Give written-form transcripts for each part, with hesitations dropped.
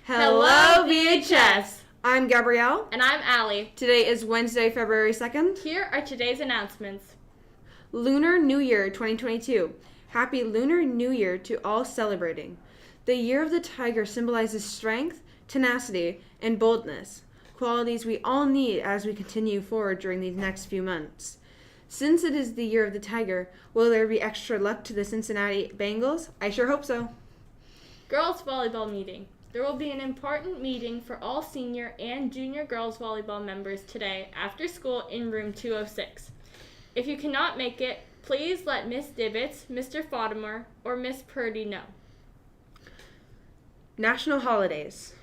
Hello, VHS! I'm Gabrielle. And I'm Allie. Today is Wednesday, February 2nd. Here are today's announcements. Lunar New Year 2022. Happy Lunar New Year to all celebrating. The Year of the Tiger symbolizes strength, tenacity, and boldness, qualities we all need as we continue forward during these next few months. Since it is the Year of the Tiger, will there be extra luck to the Cincinnati Bengals? I sure hope so. Girls volleyball meeting. There will be an important meeting for all senior and junior girls volleyball members today after school in room 206. If you cannot make it, please let Miss Dibbits, Mr. Fatimore, or Miss Purdy know. National holidays.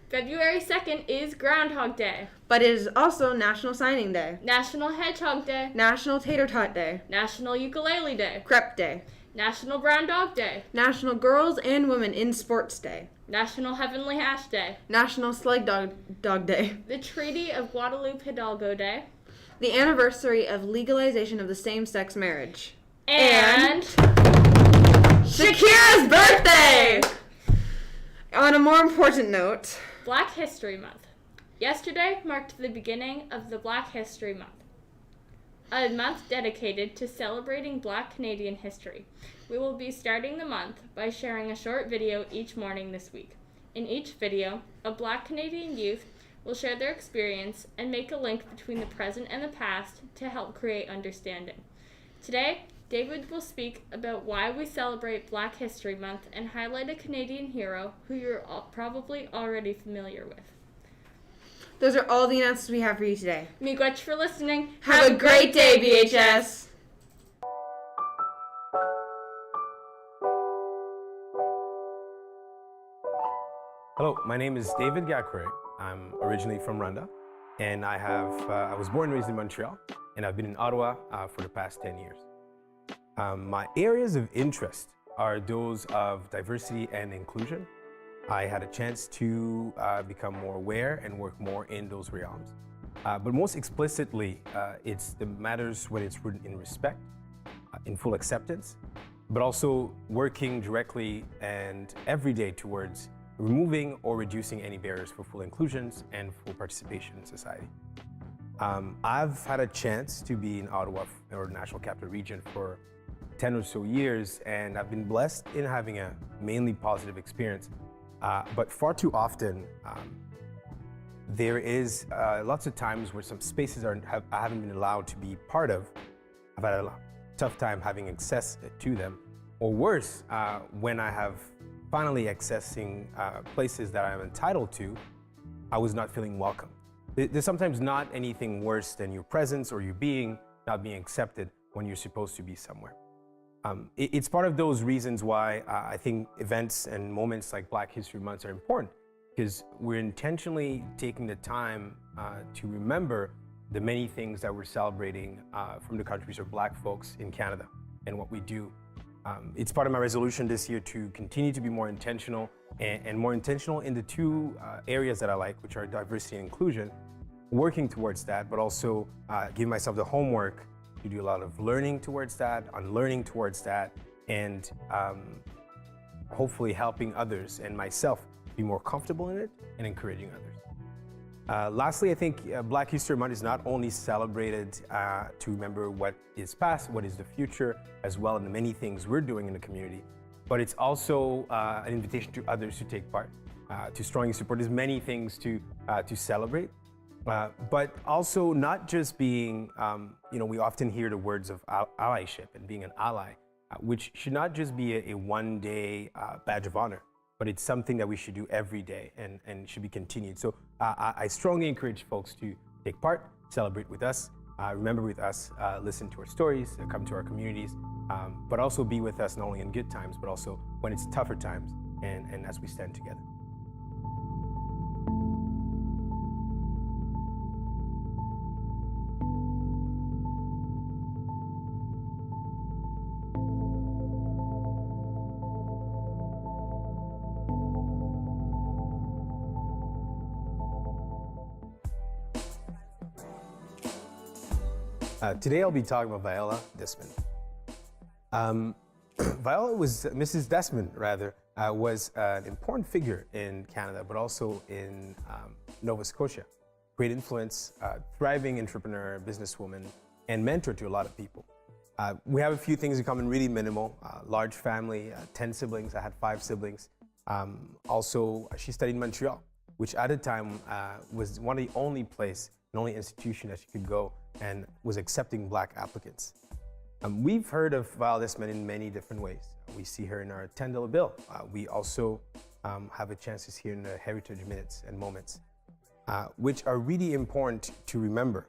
February 2nd is Groundhog Day. But it is also National Signing Day, National Hedgehog Day. National Tater Tot Day, National Ukulele Day. Crepe Day, National Brown Dog Day. National Girls and Women in Sports Day, National Heavenly Hash Day. National Sled Dog Day, The Treaty of Guadalupe Hidalgo Day. the anniversary of legalization of the same-sex marriage, And Shakira's birthday! On a more important note, Black History Month. Yesterday marked the beginning of the Black History Month, a month dedicated to celebrating Black Canadian history. We will be starting the month by sharing a short video each morning this week. In each video, a Black Canadian youth will share their experience and make a link between the present and the past to help create understanding. Today, David will speak about why we celebrate Black History Month and highlight a Canadian hero who you're probably already familiar with. those are all the announcements we have for you today. Miigwech for listening. Have a great day, VHS! Hello, my name is David Gakure. I'm originally from Rwanda, and I was born and raised in Montreal, and I've been in Ottawa for the past 10 years. My areas of interest are those of diversity and inclusion. I had a chance to become more aware and work more in those realms. But most explicitly, it's the matters when it's rooted in respect, in full acceptance, but also working directly and every day towards removing or reducing any barriers for full inclusions and full participation in society. I've had a chance to be in Ottawa, or National Capital Region, for 10 or so years, and I've been blessed in having a mainly positive experience. But far too often, there is lots of times where some spaces I haven't been allowed to be part of. I've had a tough time having access to them, or worse, when I have finally accessing places that I'm entitled to, I was not feeling welcome. There's sometimes not anything worse than your presence or your being not being accepted when you're supposed to be somewhere. It's part of those reasons why I think events and moments like Black History Month are important, because we're intentionally taking the time to remember the many things that we're celebrating from the countries of Black folks in Canada and what we do. It's part of my resolution this year to continue to be more intentional and more intentional in the two areas that I like, which are diversity and inclusion, working towards that, but also giving myself the homework to do a lot of learning towards that, unlearning towards that, and hopefully helping others and myself be more comfortable in it and encouraging others. Lastly, I think Black History Month is not only celebrated to remember what is past, what is the future, as well as the many things we're doing in the community, but it's also an invitation to others to take part, to strongly support. There's many things to celebrate, but also not just being, we often hear the words of allyship and being an ally, which should not just be a one-day badge of honor, but it's something that we should do every day and should be continued. So I strongly encourage folks to take part, celebrate with us, remember with us, listen to our stories, come to our communities, but also be with us not only in good times, but also when it's tougher times and as we stand together. Today I'll be talking about Viola Desmond. Viola was Mrs. Desmond, rather, was an important figure in Canada, but also in Nova Scotia. Great influence, thriving entrepreneur, businesswoman, and mentor to a lot of people. We have a few things in common, really minimal. Large family, 10 siblings. I had 5 siblings. Also, she studied in Montreal, which at the time was one of the only place and only institution that she could go and was accepting Black applicants. We've heard of Viola Desmond in many different ways. We see her in our $10 bill. We also have a chance to see her in the Heritage Minutes and Moments, which are really important to remember.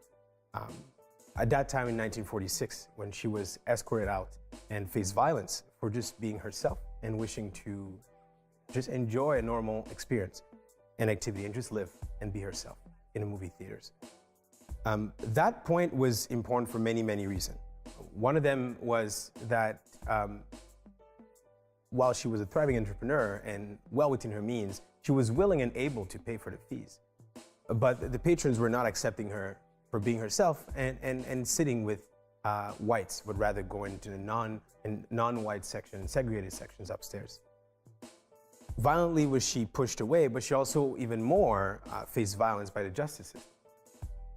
At that time in 1946, when she was escorted out and faced violence for just being herself and wishing to just enjoy a normal experience and activity and just live and be herself in the movie theaters. That point was important for many, many reasons. One of them was that while she was a thriving entrepreneur and well within her means, she was willing and able to pay for the fees. But the patrons were not accepting her for being herself and sitting with whites, but rather going to the non-white section, segregated sections upstairs. Violently was she pushed away, but she also even more faced violence by the justice system.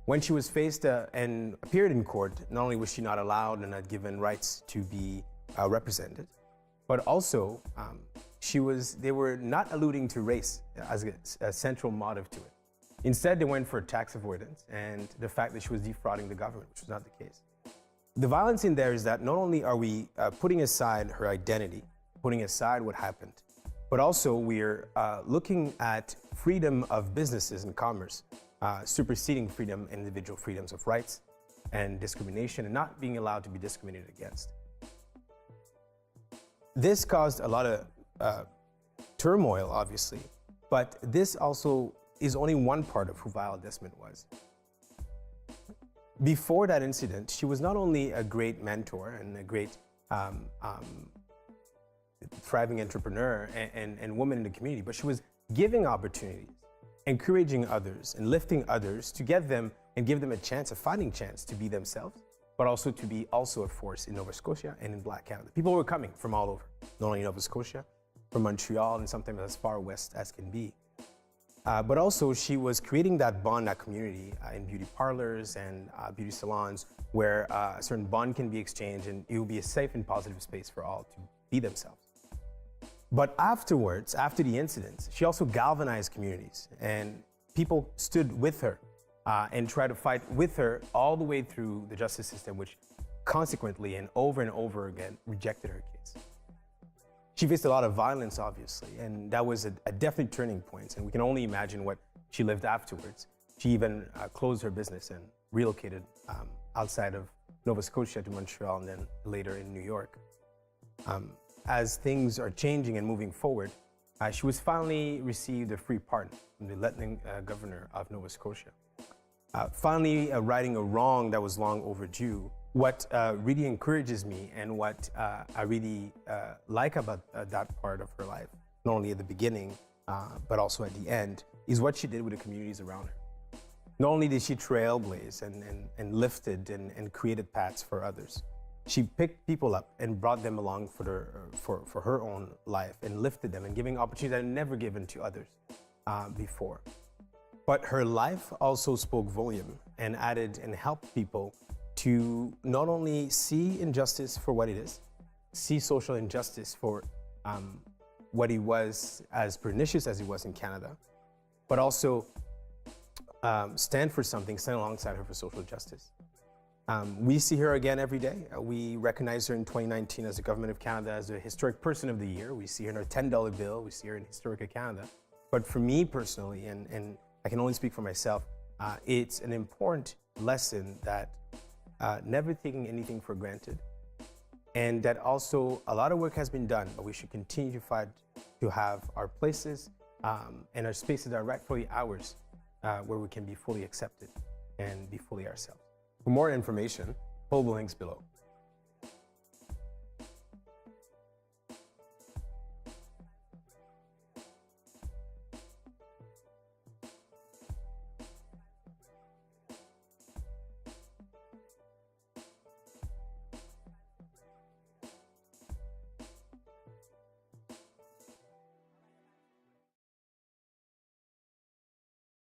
When she was faced and appeared in court, not only was she not allowed and not given rights to be represented, but also they were not alluding to race as a central motive to it. Instead, they went for tax avoidance and the fact that she was defrauding the government, which was not the case. The violence in there is that not only are we putting aside her identity, putting aside what happened, but also we're looking at freedom of businesses and commerce, superseding freedom, individual freedoms of rights and discrimination, and not being allowed to be discriminated against. This caused a lot of turmoil, obviously, but this also is only one part of who Viola Desmond was. Before that incident, she was not only a great mentor and a great thriving entrepreneur and woman in the community, but she was giving opportunities, encouraging others and lifting others to get them and give them a chance, a fighting chance to be themselves, but also to be also a force in Nova Scotia and in Black Canada. People were coming from all over, not only Nova Scotia, from Montreal and sometimes as far west as can be. But also she was creating that bond, that community in beauty parlors and beauty salons where a certain bond can be exchanged and it will be a safe and positive space for all to be themselves. But afterwards, after the incidents, she also galvanized communities and people stood with her and tried to fight with her all the way through the justice system, which consequently and over again rejected her case. She faced a lot of violence, obviously, and that was a definite turning point, and we can only imagine what she lived afterwards. She even closed her business and relocated outside of Nova Scotia to Montreal and then later in New York. As things are changing and moving forward, she was finally received a free pardon from the Lieutenant Governor of Nova Scotia. Finally righting a wrong that was long overdue. What really encourages me and what I really like about that part of her life, not only at the beginning, but also at the end, is what she did with the communities around her. Not only did she trailblaze and lifted and created paths for others, she picked people up and brought them along for her own life and lifted them and giving opportunities that are never given to others before. But her life also spoke volume and added and helped people to not only see injustice for what it is, see social injustice for what it was, as pernicious as it was in Canada, but also stand for something, stand alongside her for social justice. We see her again every day. We recognize her in 2019 as the Government of Canada as a Historic Person of the Year. We see her in our $10 bill. We see her in Historica Canada. But for me personally, and I can only speak for myself, it's an important lesson that never taking anything for granted, and that also a lot of work has been done, but we should continue to fight to have our places and our spaces that are rightfully ours, where we can be fully accepted and be fully ourselves. For more information, follow the links below.